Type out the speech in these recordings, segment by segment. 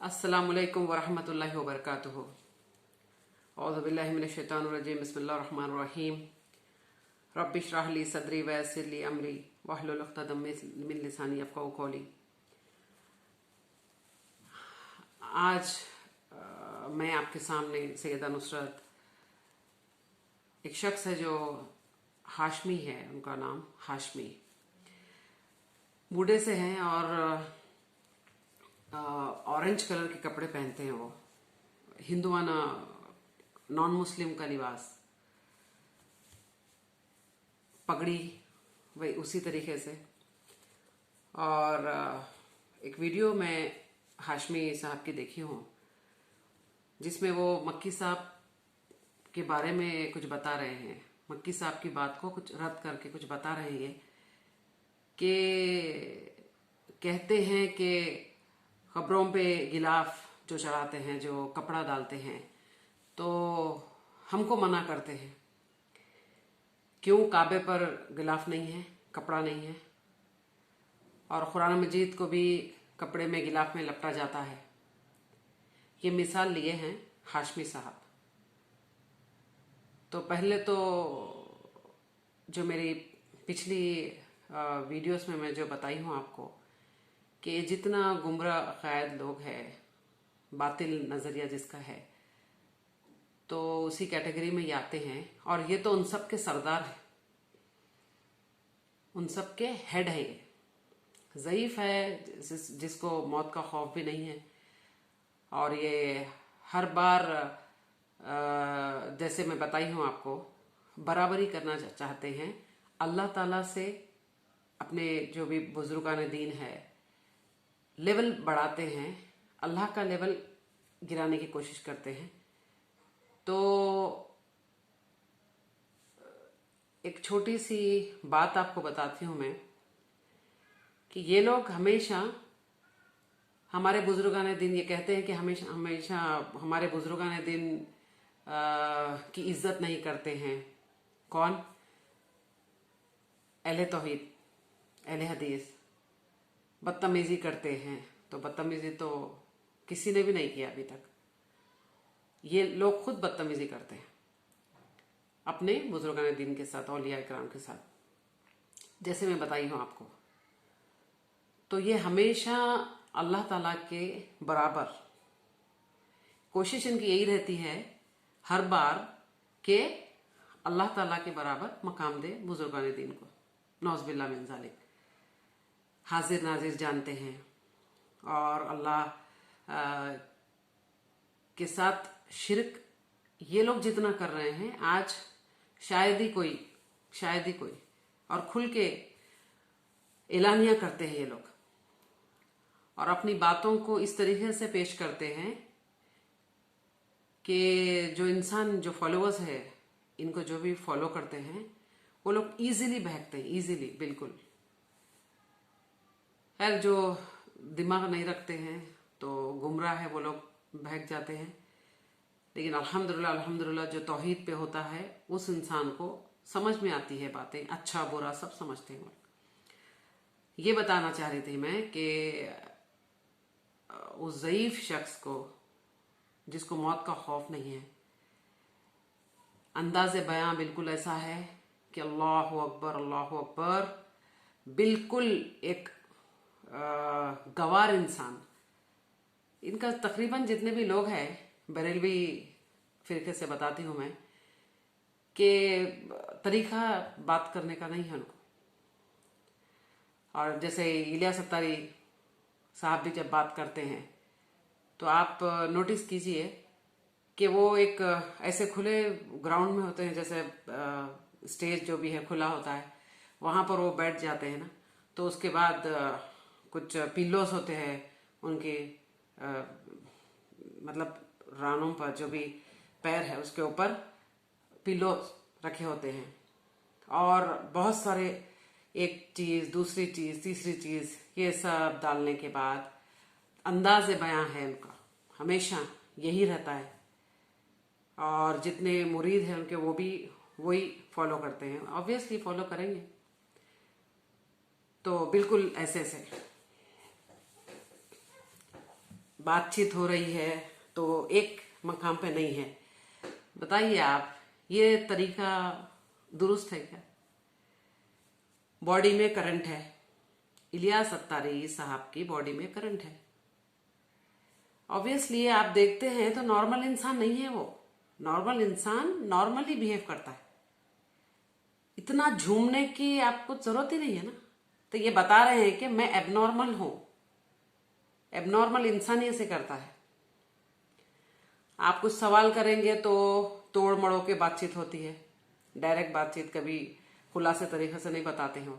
अस्सलामुअलैकुम वरहमतुल्लाहि वबरकातुहू। औज़ु बिल्लाहि मिनश शैतानिर रजीम। बिस्मिल्लाहिर रहमानिर रहीम। रब्बि इश्रह ली सदरी व यस्सिर ली अमरी वहलुल उक़दतम मिन लिसानी यफ़क़हू क़ौली। आज मैं आपके सामने सैयदा नुसरत, एक शख्स है जो हाशमी है, उनका नाम हाशमी, बूढ़े से हैं और ऑरेंज कलर के कपड़े पहनते हैं। वो हिंदुआना नॉन मुस्लिम का लिबास, पगड़ी वही उसी तरीके से। और एक वीडियो मैं हाशमी साहब की देखी हूँ जिसमें वो मक्की साहब के बारे में कुछ बता रहे हैं। मक्की साहब की बात को कुछ रद्द करके कुछ बता रहे हैं कि कहते हैं कि खबरों पे गिलाफ जो चढ़ाते हैं, जो कपड़ा डालते हैं, तो हमको मना करते हैं। क्यों काबे पर गिलाफ नहीं है, कपड़ा नहीं है, और कुरान मजीद को भी कपड़े में गिलाफ में लपटा जाता है। ये मिसाल लिए हैं हाशमी साहब। तो पहले तो जो मेरी पिछली वीडियोस में मैं जो बताई हूँ आपको कि जितना गुमराह अक़ायद लोग हैं, बातिल नज़रिया जिसका है, तो उसी कैटेगरी में ये आते हैं। और ये तो उन सब के सरदार हैं, उन सब के हेड है। ये ज़ईफ है, जिसको मौत का खौफ भी नहीं है। और ये हर बार जैसे मैं बताई हूँ आपको, बराबरी करना चाहते हैं अल्लाह ताला से। अपने जो भी बुजुर्गान दीन है, लेवल बढ़ाते हैं, अल्लाह का लेवल गिराने की कोशिश करते हैं। तो एक छोटी सी बात आपको बताती हूँ मैं कि ये लोग हमेशा हमारे बुजुर्गान दिन, ये कहते हैं कि हमेशा हमेशा हमारे बुजुर्गान दिन की इज्जत नहीं करते हैं। कौन? अहले तौहीद, अहले हदीस। बदतमीजी करते हैं। तो बदतमीजी तो किसी ने भी नहीं किया अभी तक। ये लोग खुद बदतमीजी करते हैं अपने बुजुर्गान दिन के साथ, औलिया इकराम के साथ, जैसे मैं बताई हूँ आपको। तो ये हमेशा अल्लाह ताला के बराबर, कोशिश इनकी यही रहती है हर बार कि अल्लाह ताला के बराबर मकाम दे बुजुर्गान दीन को। नौज़ बिल्लाह मिन ज़ालिक। हाजिर नाजिर जानते हैं और अल्लाह के साथ शिरक ये लोग जितना कर रहे हैं, आज शायद ही कोई और खुल के एलानिया करते हैं ये लोग। और अपनी बातों को इस तरीके से पेश करते हैं कि जो इंसान, जो फॉलोअर्स है, इनको जो भी फॉलो करते हैं, वो लोग इजीली बहकते हैं, इजीली, बिल्कुल। खैर, जो दिमाग नहीं रखते हैं तो गुमराह है, वो लोग बहक जाते हैं। लेकिन अल्हम्दुलिल्लाह अल्हम्दुलिल्लाह जो तौहीद पे होता है, उस इंसान को समझ में आती है बातें, अच्छा बुरा सब समझते हैं। ये बताना चाह रही थी मैं कि उस ज़ईफ शख्स को, जिसको मौत का खौफ नहीं है, अंदाज़े बयां बिल्कुल ऐसा है कि अल्लाहु अकबर, बिल्कुल एक गवार इंसान। इनका तकरीबन जितने भी लोग हैं, बरेलवी फिरके से बताती हूँ मैं, कि तरीका बात करने का नहीं है उनको। और जैसे इलियास सत्तारी साहब भी जब बात करते हैं तो आप नोटिस कीजिए कि वो एक ऐसे खुले ग्राउंड में होते हैं, जैसे स्टेज जो भी है खुला होता है, वहां पर वो बैठ जाते हैं ना। तो उसके बाद कुछ पिल्लोस होते हैं उनके, मतलब रानों पर, जो भी पैर है उसके ऊपर पिल्लो रखे होते हैं। और बहुत सारे, एक चीज, दूसरी चीज, तीसरी चीज, ये सब डालने के बाद अंदाज़े बयां है उनका, हमेशा यही रहता है। और जितने मुरीद हैं उनके, वो भी वही फॉलो करते हैं, ऑब्वियसली फॉलो करेंगे। तो बिल्कुल ऐसे बातचीत हो रही है तो एक मकाम पे नहीं है। बताइए आप, ये तरीका दुरुस्त है क्या? बॉडी में करंट है, इलियास अत्तारी साहब की बॉडी में करंट है। ऑब्वियसली आप देखते हैं तो नॉर्मल इंसान नहीं है वो। नॉर्मल इंसान नॉर्मली बिहेव करता है, इतना झूमने की आपको जरूरत ही नहीं है ना। तो ये बता रहे हैं कि मैं एबनॉर्मल हूं। एबनॉर्मल इंसान ही ऐसे करता है। आप कुछ सवाल करेंगे तो तोड़ मड़ोड़ के बातचीत होती है, डायरेक्ट बातचीत कभी खुलासे तरीके से नहीं बताते हो।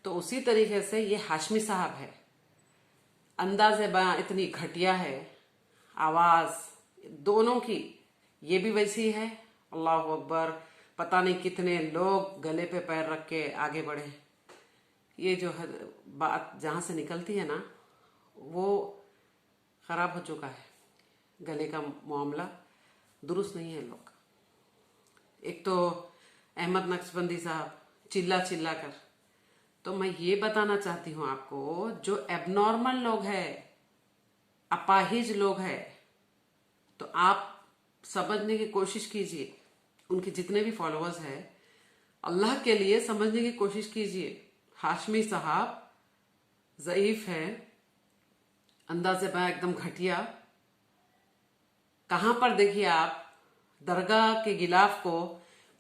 तो उसी तरीके से ये हाशमी साहब है, अंदाज़े बयां इतनी घटिया है, आवाज दोनों की ये भी वैसी है। अल्लाह अकबर, पता नहीं कितने लोग गले पे पैर रख के आगे बढ़े। ये जो है बात जहां से निकलती है ना, वो खराब हो चुका है। गले का मामला दुरुस्त नहीं है लोग। एक तो अहमद नक्शबंदी साहब चिल्ला चिल्ला कर, तो मैं ये बताना चाहती हूं आपको, जो एबनॉर्मल लोग हैं, अपाहिज लोग हैं, तो आप समझने की कोशिश कीजिए। उनके जितने भी फॉलोअर्स हैं, अल्लाह के लिए समझने की कोशिश कीजिए। हाशमी साहब ज़ईफ है, अंदाज़े बयां एकदम घटिया। कहां पर देखिए आप, दरगाह के गिलाफ को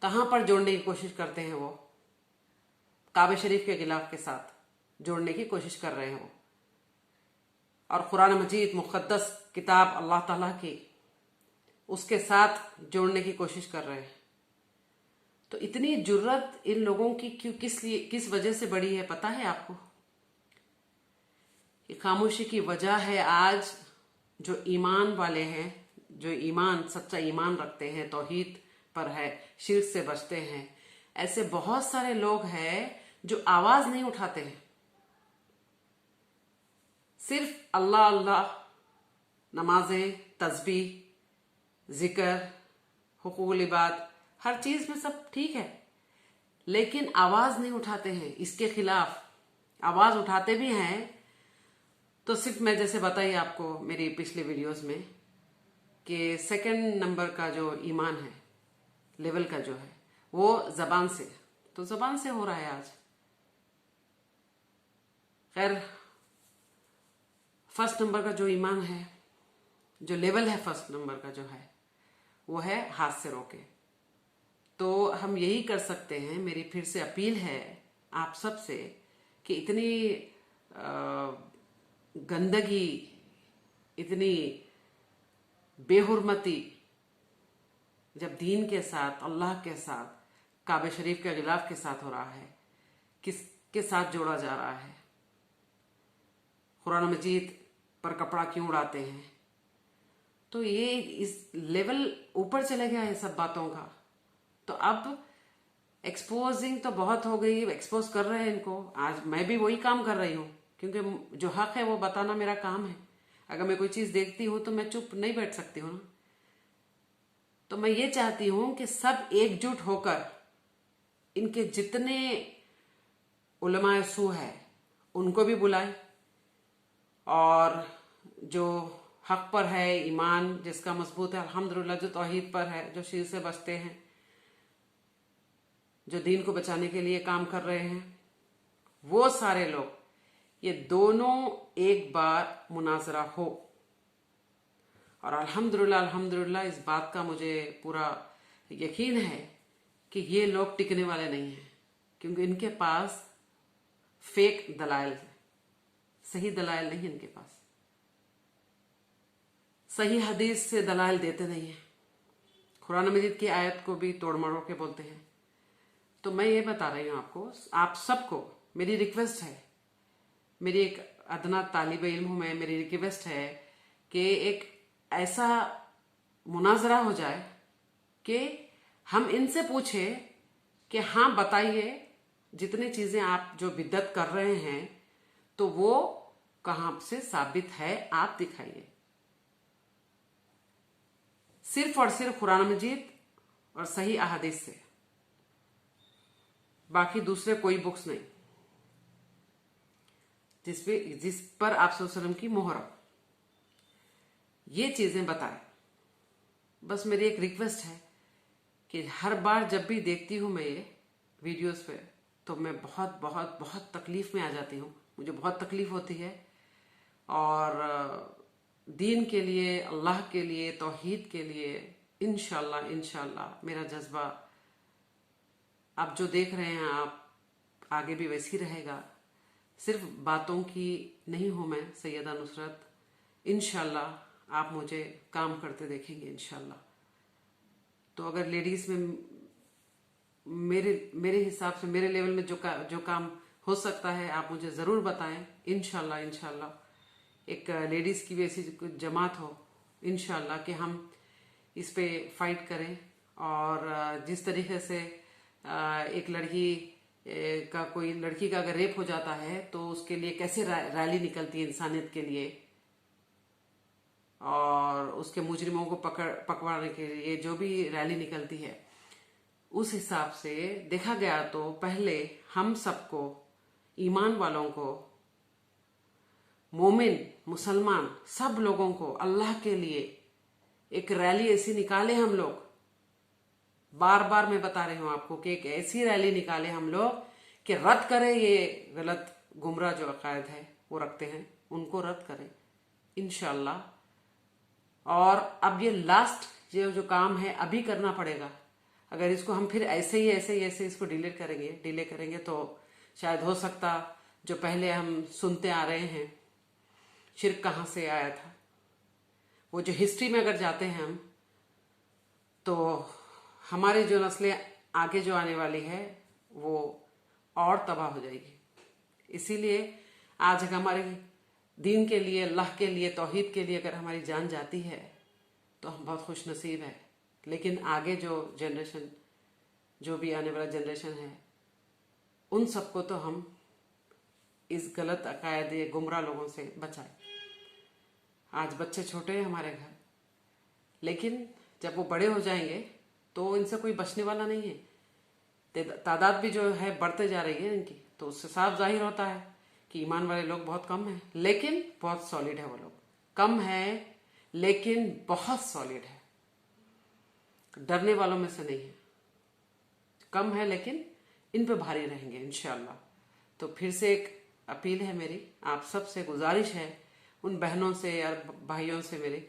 कहां पर जोड़ने की कोशिश करते हैं वो, काबे शरीफ के गिलाफ के साथ जोड़ने की कोशिश कर रहे हैं वो, और कुरान मजीद मुक़द्दस किताब अल्लाह ताला की, उसके साथ जोड़ने की कोशिश कर रहे हैं। तो इतनी जुर्रत इन लोगों की क्यों, किस वजह से बढ़ी है पता है आपको? ये खामोशी की वजह है आज जो ईमान वाले हैं, जो ईमान सच्चा ईमान रखते हैं, तौहीद पर है, शिर्क से बचते हैं, ऐसे बहुत सारे लोग हैं जो आवाज नहीं उठाते हैं। सिर्फ अल्लाह अल्लाह, नमाजें, तस्बीह, जिक्र, हुकूकुल इबाद, हर चीज में सब ठीक है, लेकिन आवाज नहीं उठाते हैं इसके खिलाफ। आवाज उठाते भी हैं तो सिर्फ मैं जैसे बताइए आपको मेरी पिछले वीडियोस में कि सेकंड नंबर का जो ईमान है, लेवल का जो है, वो जबान से, तो जबान से हो रहा है आज। खैर, फर्स्ट नंबर का जो ईमान है, जो लेवल है फर्स्ट नंबर का जो है, वो है हाथ से रोके। तो हम यही कर सकते हैं। मेरी फिर से अपील है आप सबसे कि इतनी गंदगी, इतनी बेहुरमती जब दीन के साथ, अल्लाह के साथ, काबे शरीफ के गिलाफ के साथ हो रहा है, किसके साथ जोड़ा जा रहा है? कुरान मजीद पर कपड़ा क्यों उड़ाते हैं? तो ये इस लेवल ऊपर चले गया है सब बातों का। तो अब एक्सपोजिंग तो बहुत हो गई, एक्सपोज कर रहे हैं इनको। आज मैं भी वही काम कर रही हूँ, क्योंकि जो हक है वो बताना मेरा काम है। अगर मैं कोई चीज देखती हूं तो मैं चुप नहीं बैठ सकती हूं ना। तो मैं ये चाहती हूं कि सब एकजुट होकर इनके जितने उलमाए सू है उनको भी बुलाएं, और जो हक पर है, ईमान जिसका मजबूत है, अल्हम्दुलिल्लाह, जो तौहीद पर है, जो शिर से बचते हैं, जो दीन को बचाने के लिए काम कर रहे हैं, वो सारे लोग, ये दोनों एक बार मुनाजरा हो। और अल्हम्दुलिल्लाह अल्हम्दुलिल्लाह इस बात का मुझे पूरा यकीन है कि ये लोग टिकने वाले नहीं हैं, क्योंकि इनके पास फेक दलाइल है, सही दलाइल नहीं इनके पास, सही हदीस से दलाइल देते नहीं है, कुरान मजीद की आयत को भी तोड़ मरोड़ के बोलते हैं। तो मैं ये बता रही हूं आपको, आप सबको मेरी रिक्वेस्ट है, मेरी एक अदना तालिब इल्म हूं मैं, मेरी रिक्वेस्ट है कि एक ऐसा मुनाजरा हो जाए कि हम इनसे पूछे कि हाँ बताइए, जितनी चीजें आप जो बिद्दत कर रहे हैं तो वो कहां से साबित है, आप दिखाइए। सिर्फ और सिर्फ कुरान मजीद और सही अहादीस से, बाकी दूसरे कोई बुक्स नहीं जिस पर आप सल्लल्लाहु अलैहि वसल्लम की मोहर हो। ये चीजें बताएं। बस मेरी एक रिक्वेस्ट है कि हर बार जब भी देखती हूँ मैं ये वीडियोस पे, तो मैं बहुत बहुत बहुत तकलीफ में आ जाती हूँ। मुझे बहुत तकलीफ होती है। और दीन के लिए, अल्लाह के लिए, तौहीद के लिए इंशाल्लाह इंशाल्लाह मेरा जज्बा आप जो देख रहे हैं आप आगे भी वैसी रहेगा। सिर्फ बातों की नहीं हूं मैं सैयदा नुसरत, इंशाल्लाह आप मुझे काम करते देखेंगे इंशाल्लाह। तो अगर लेडीज में मेरे मेरे हिसाब से मेरे लेवल में जो काम हो सकता है आप मुझे जरूर बताएं। इंशाल्लाह इंशाल्लाह एक लेडीज की भी ऐसी कुछ जमात हो इंशाल्लाह कि हम इस पे फाइट करें। और जिस तरीके से एक कोई लड़की का अगर रेप हो जाता है तो उसके लिए कैसे रैली निकलती है इंसानियत के लिए, और उसके मुजरिमों को पकड़वाने के लिए जो भी रैली निकलती है, उस हिसाब से देखा गया तो पहले हम सबको, ईमान वालों को, मोमिन मुसलमान सब लोगों को अल्लाह के लिए एक रैली ऐसी निकाले हम लोग। बार बार मैं बता रही हूं आपको कि एक ऐसी रैली निकाले हम लोग कि रद्द करें ये गलत गुमराह जो अकायद है वो रखते हैं, उनको रद्द करें इंशाल्लाह। और अब ये लास्ट जो काम है अभी करना पड़ेगा। अगर इसको हम फिर ऐसे इसको डिले करेंगे तो शायद हो सकता जो पहले हम सुनते आ रहे हैं शिर्क कहाँ से आया था, वो जो हिस्ट्री में अगर जाते हैं हम, तो हमारी जो नस्लें आगे जो आने वाली है वो और तबाह हो जाएगी। इसीलिए आज अगर हमारे दीन के लिए, अल्लाह के लिए, तौहीद के लिए अगर हमारी जान जाती है तो हम बहुत खुश नसीब है। लेकिन आगे जो जनरेशन, जो भी आने वाला जनरेशन है, उन सबको तो हम इस गलत अकायद, ये गुमराह लोगों से बचाएं। आज बच्चे छोटे हैं हमारे घर, लेकिन जब वो बड़े हो जाएंगे तो इनसे कोई बचने वाला नहीं है। तादाद भी जो है बढ़ते जा रही है इनकी, तो उससे साफ जाहिर होता है कि ईमान वाले लोग बहुत कम हैं, लेकिन बहुत सॉलिड है। वो लोग कम है लेकिन बहुत सॉलिड है, डरने वालों में से नहीं है। कम है लेकिन इन पे भारी रहेंगे इंशाल्लाह। तो फिर से एक अपील है मेरी, आप सबसे गुजारिश है, उन बहनों से या भाइयों से मेरी,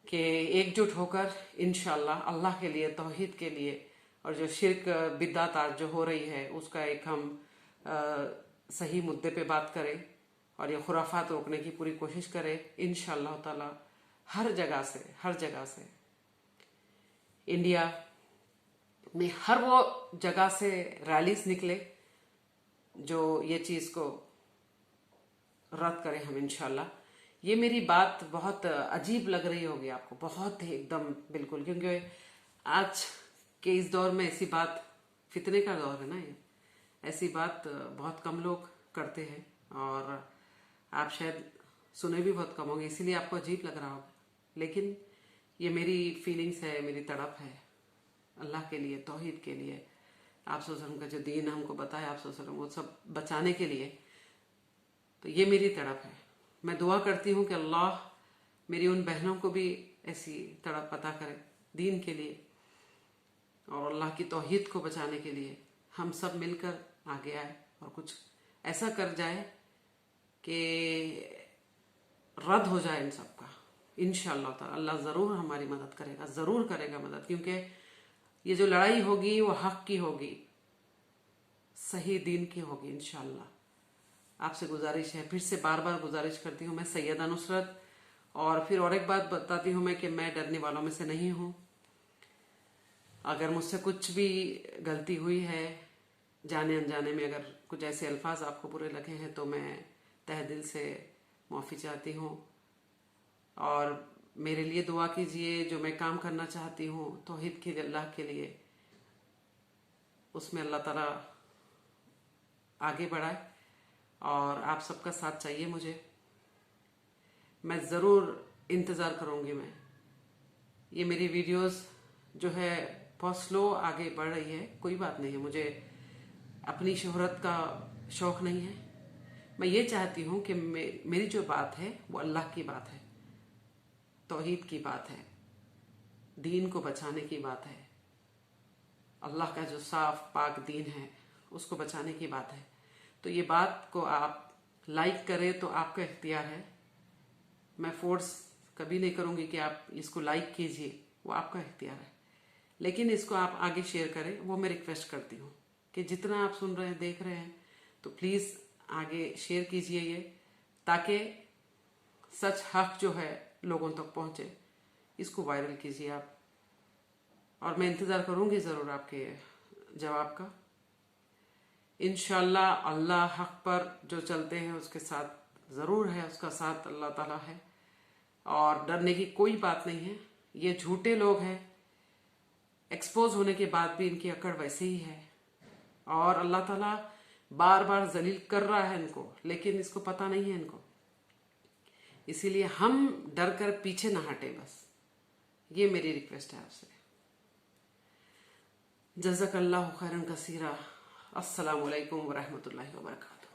कि एकजुट होकर इंशाल्लाह अल्लाह के लिए, तौहीद के लिए, और जो शिर्क बिद्दात आज जो हो रही है उसका एक हम सही मुद्दे पे बात करें और ये खुराफात रोकने की पूरी कोशिश करें इंशाल्लाह ताला। हर जगह से इंडिया में हर वो जगह से रैलीज निकले जो ये चीज को रद्द करें हम इंशाल्लाह। ये मेरी बात बहुत अजीब लग रही होगी आपको, बहुत ही एकदम बिल्कुल, क्योंकि आज के इस दौर में ऐसी बात, फितने का दौर है ना ये, ऐसी बात बहुत कम लोग करते हैं और आप शायद सुने भी बहुत कम होंगे, इसीलिए आपको अजीब लग रहा होगा। लेकिन ये मेरी फीलिंग्स है, मेरी तड़प है अल्लाह के लिए, तौहीद के लिए, आप सल्लल्लाहु अलैहि वसल्लम का जो दीन हमको बताया, आप सल्लल्लाहु अलैहि वसल्लम, वो सब बचाने के लिए। तो ये मेरी तड़प है। मैं दुआ करती हूँ कि अल्लाह मेरी उन बहनों को भी ऐसी तड़प अता करे दीन के लिए और अल्लाह की तौहीद को बचाने के लिए। हम सब मिलकर आगे आए और कुछ ऐसा कर जाए कि रद्द हो जाए इन सब का इंशाअल्लाह ताला। अल्लाह ज़रूर हमारी मदद करेगा, ज़रूर करेगा मदद, क्योंकि ये जो लड़ाई होगी वो हक की होगी, सही दीन की होगी इंशाअल्लाह। आपसे गुजारिश है, फिर से बार बार गुजारिश करती हूँ मैं सैयदा नुसरत। और फिर और एक बात बताती हूँ मैं कि मैं डरने वालों में से नहीं हूँ। अगर मुझसे कुछ भी गलती हुई है, जाने अनजाने में अगर कुछ ऐसे अल्फाज आपको बुरे लगे हैं, तो मैं तहे दिल से माफ़ी चाहती हूँ। और मेरे लिए दुआ कीजिए, जो मैं काम करना चाहती हूँ तौहीद के लिए, अल्लाह के लिए, उसमें अल्लाह ताला आगे बढ़ाए और आप सबका साथ चाहिए मुझे। मैं ज़रूर इंतज़ार करूँगी। मैं ये मेरी वीडियोस जो है बहुत स्लो आगे बढ़ रही है, कोई बात नहीं है, मुझे अपनी शोहरत का शौक़ नहीं है। मैं ये चाहती हूँ कि मेरी जो बात है वो अल्लाह की बात है, तौहीद की बात है, दीन को बचाने की बात है, अल्लाह का जो साफ पाक दीन है उसको बचाने की बात है। तो ये बात को आप लाइक करें तो आपका इख्तियार है, मैं फोर्स कभी नहीं करूंगी कि आप इसको लाइक कीजिए, वो आपका इख्तियार है। लेकिन इसको आप आगे शेयर करें, वो मैं रिक्वेस्ट करती हूँ कि जितना आप सुन रहे हैं, देख रहे हैं, तो प्लीज़ आगे शेयर कीजिए ये, ताकि सच हक जो है लोगों तक पहुँचे। इसको वायरल कीजिए आप, और मैं इंतज़ार करूँगी ज़रूर आपके जवाब का। इंशाल्लाह अल्लाह हक पर जो चलते हैं उसके साथ ज़रूर है, उसका साथ अल्लाह ताला है, और डरने की कोई बात नहीं है। ये झूठे लोग हैं, एक्सपोज होने के बाद भी इनकी अकड़ वैसे ही है, और अल्लाह ताला बार बार जलील कर रहा है इनको, लेकिन इसको पता नहीं है इनको। इसीलिए हम डर कर पीछे ना हटे, बस ये मेरी रिक्वेस्ट है आपसे। जज़ाकल्लाहु खैरन कसीरा। अस्सलामु अलैकुम वरहमतुल्लाहि वबरकातुहू।